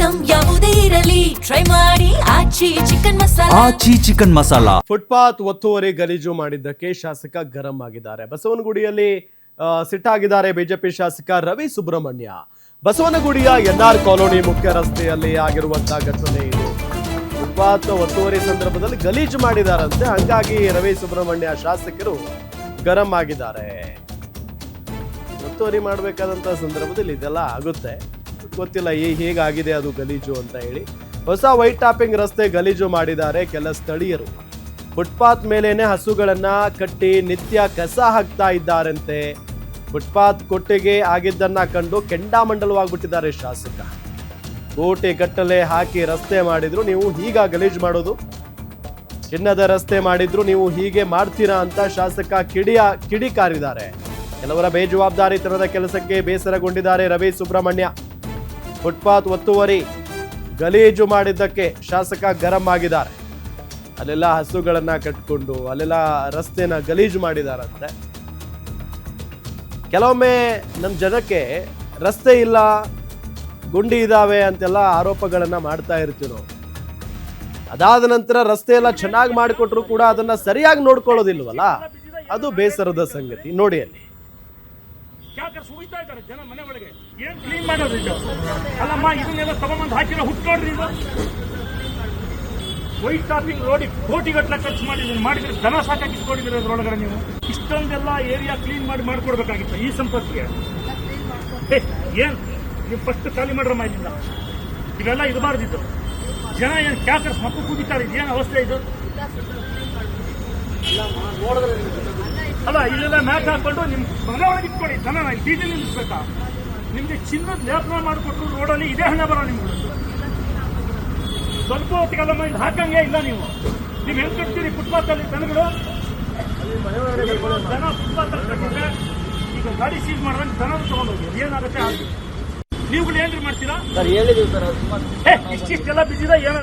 Item ಯಾವುದೇ ಇರಲಿ try ಮಾಡಿ ಆಚಿ ಚಿಕನ್ ಮಸಾಲಾ. ಫುಟ್ಪಾತ್ ಒತ್ತುವರಿ ಗಲೀಜು ಮಾಡಿದ್ದಕ್ಕೆ ಶಾಸಕ ಗರಂ ಆಗಿದ್ದಾರೆ. ಬಸವನಗುಡಿಯಲ್ಲಿ ಸಿಟ್ಟಾಗಿದ್ದಾರೆ ಬಿಜೆಪಿ ಶಾಸಕ ರವಿ ಸುಬ್ರಹ್ಮಣ್ಯ. ಬಸವನಗುಡಿಯ ಎನ್ಆರ್ ಕಾಲೋನಿ ಮುಖ್ಯ ರಸ್ತೆಯಲ್ಲಿ ಆಗಿರುವಂತಹ ಘಟನೆ ಇದು. ಫುಟ್ಪಾತ್ ಒತ್ತುವರಿ ಸಂದರ್ಭದಲ್ಲಿ ಗಲೀಜು ಮಾಡಿದಾರಂತೆ, ಹಂಗಾಗಿ ರವಿ ಸುಬ್ರಹ್ಮಣ್ಯ ಶಾಸಕರು ಗರಂ ಆಗಿದ್ದಾರೆ. ಒತ್ತುವರಿ ಮಾಡಬೇಕಾದಂತ ಸಂದರ್ಭದಲ್ಲಿ ಇದೆಲ್ಲ ಆಗುತ್ತೆ, ಗೊತ್ತಿಲ್ಲ ಹೇಗಾಗಿದೆ ಅದು ಗಲೀಜು ಅಂತ ಹೇಳಿ. ಹೊಸ ವೈಟ್ ಟಾಪಿಂಗ್ ರಸ್ತೆ ಗಲೀಜು ಮಾಡಿದ್ದಾರೆ ಕೆಲ ಸ್ಥಳೀಯರು. ಫುಟ್ಪಾತ್ ಮೇಲೇನೆ ಹಸುಗಳನ್ನ ಕಟ್ಟಿ ನಿತ್ಯ ಕಸ ಹಾಕ್ತಾ ಇದ್ದಾರಂತೆ. ಫುಟ್ಪಾತ್ ಕೊಟ್ಟಿಗೆ ಆಗಿದ್ದನ್ನ ಕಂಡು ಕೆಂಡಾಮಂಡಲವಾಗ್ಬಿಟ್ಟಿದ್ದಾರೆ ಶಾಸಕ. ಕೋಟೆ ಗಟ್ಟಲೆ ಹಾಕಿ ರಸ್ತೆ ಮಾಡಿದ್ರು, ನೀವು ಹೀಗ ಗಲೀಜು ಮಾಡೋದು? ಚಿನ್ನದ ರಸ್ತೆ ಮಾಡಿದ್ರು ನೀವು ಹೀಗೆ ಮಾಡ್ತೀರಾ ಅಂತ ಶಾಸಕ ಕಿಡಿಕಾರಿದ್ದಾರೆ. ಕೆಲವರ ಬೇಜವಾಬ್ದಾರಿತನದ ಕೆಲಸಕ್ಕೆ ಬೇಸರಗೊಂಡಿದ್ದಾರೆ ರವಿ ಸುಬ್ರಹ್ಮಣ್ಯ. ಫುಟ್ಪಾತ್ ಒತ್ತುವರಿ ಗಲೀಜು ಮಾಡಿದ್ದಕ್ಕೆ ಶಾಸಕ ಗರಂ ಆಗಿದ್ದಾರೆ. ಅಲ್ಲೆಲ್ಲ ಹಸುಗಳನ್ನ ಕಟ್ಕೊಂಡು ಅಲ್ಲೆಲ್ಲ ರಸ್ತೆನ ಗಲೀಜು ಮಾಡಿದಾರಂತೆ. ಕೆಲವೊಮ್ಮೆ ನಮ್ಮ ಜನಕ್ಕೆ ರಸ್ತೆ ಇಲ್ಲ, ಗುಂಡಿ ಇದಾವೆ ಅಂತೆಲ್ಲ ಆರೋಪಗಳನ್ನ ಮಾಡ್ತಾ ಇರ್ತೀವಿ ನಾವು. ಅದಾದ ನಂತರ ರಸ್ತೆ ಎಲ್ಲ ಚೆನ್ನಾಗಿ ಮಾಡಿಕೊಟ್ರು ಕೂಡ ಅದನ್ನ ಸರಿಯಾಗಿ ನೋಡ್ಕೊಳ್ಳೋದಿಲ್ವಲ್ಲ, ಅದು ಬೇಸರದ ಸಂಗತಿ. ನೋಡಿ ಅಲ್ಲಿ ಜನ ಮನೆ ಒಳಗೆ ಏನ್ ಕ್ಲೀನ್ ಮಾಡೋದು ಇದು? ಅಲ್ಲಮ್ಮ, ಇದನ್ನೆಲ್ಲ ತಗೊಂಬಂದು ಹಾಕಿರೋ ಹುಟ್ಟೋಡ್ರಿ. ಇದು ವೈಟ್ ಟಾಪಿಂಗ್ ರೋಡಿ ಕೋಟಿಗಟ್ಟಲೆ ಖರ್ಚು ಮಾಡಿದ್ರೆ ದನ ಸಾಕಾಗಿ ಇಟ್ಕೊಂಡಿದ್ದೀರಿ ಅದ್ರೊಳಗಡೆ. ನೀವು ಇಷ್ಟೊಂದೆಲ್ಲ ಏರಿಯಾ ಕ್ಲೀನ್ ಮಾಡ್ಕೊಡ್ಬೇಕಾಗಿತ್ತು ಈ ಸಂಪತ್ತಿಗೆ. ಏನ್ ನೀವು ಫಸ್ಟ್ ಖಾಲಿ ಮಾಡ್ರಮ್ಮ ಇಲ್ಲಿಂದ. ಇವೆಲ್ಲ ಇರಬಾರ್ದಿತ್ತು. ಜನ ಏನ್ ಕ್ಯಾಕರ್ಸ್ ಮಕ್ಕಳು ಕೂಗಿತಾರೆ. ಇದೇನು ಅವಸ್ಥೆ ಇದು? ಅಲ್ಲ, ಇಲ್ಲೆಲ್ಲ ಮ್ಯಾಚ್ ಹಾಕೊಂಡು ನಿಮ್ ಮನೆ ಒಳಗೆ ಇಟ್ಕೊಳ್ಳಿ. ದನ ಬೀದಿ ನಿಲ್ಲಿಸ್ಬೇಕಾ? ನಿಮ್ಗೆ ಚಿನ್ನದ ಲೇಪನ ಮಾಡಿಕೊಟ್ರು ರೋಡಲ್ಲಿ ಇದೇ ಹಣ ಬರೋ ನಿಮ್ಗೆ. ಸ್ವಲ್ಪ ಹೊತ್ತಿಗೆಲ್ಲ ಇದು ಹಾಕಂಗೆ ಇಲ್ಲ. ನೀವು ಹೆಂಗ್ ಕಟ್ತೀರಿ ಫುಟ್ಪಾತ್ ಅಲ್ಲಿ ದನಗಳು? ದನ ಫುಟ್ಪಾತ್ ಅಲ್ಲಿ ಕಟ್ಟಿದ್ರೆ ಈಗ ಗಾಡಿ ಸೀಸ್ ಮಾಡಿದ್ರೆ ದನ ತಗೊಂಡೋಗಿ ಏನಾಗುತ್ತೆ ಆಗಿ ನೀವುಗಳು ಏನ್ರಿ ಮಾಡ್ತೀರಾ? ಇಷ್ಟಿಷ್ಟೆಲ್ಲ ಬಿದ್ದಿದೆ. ಏನ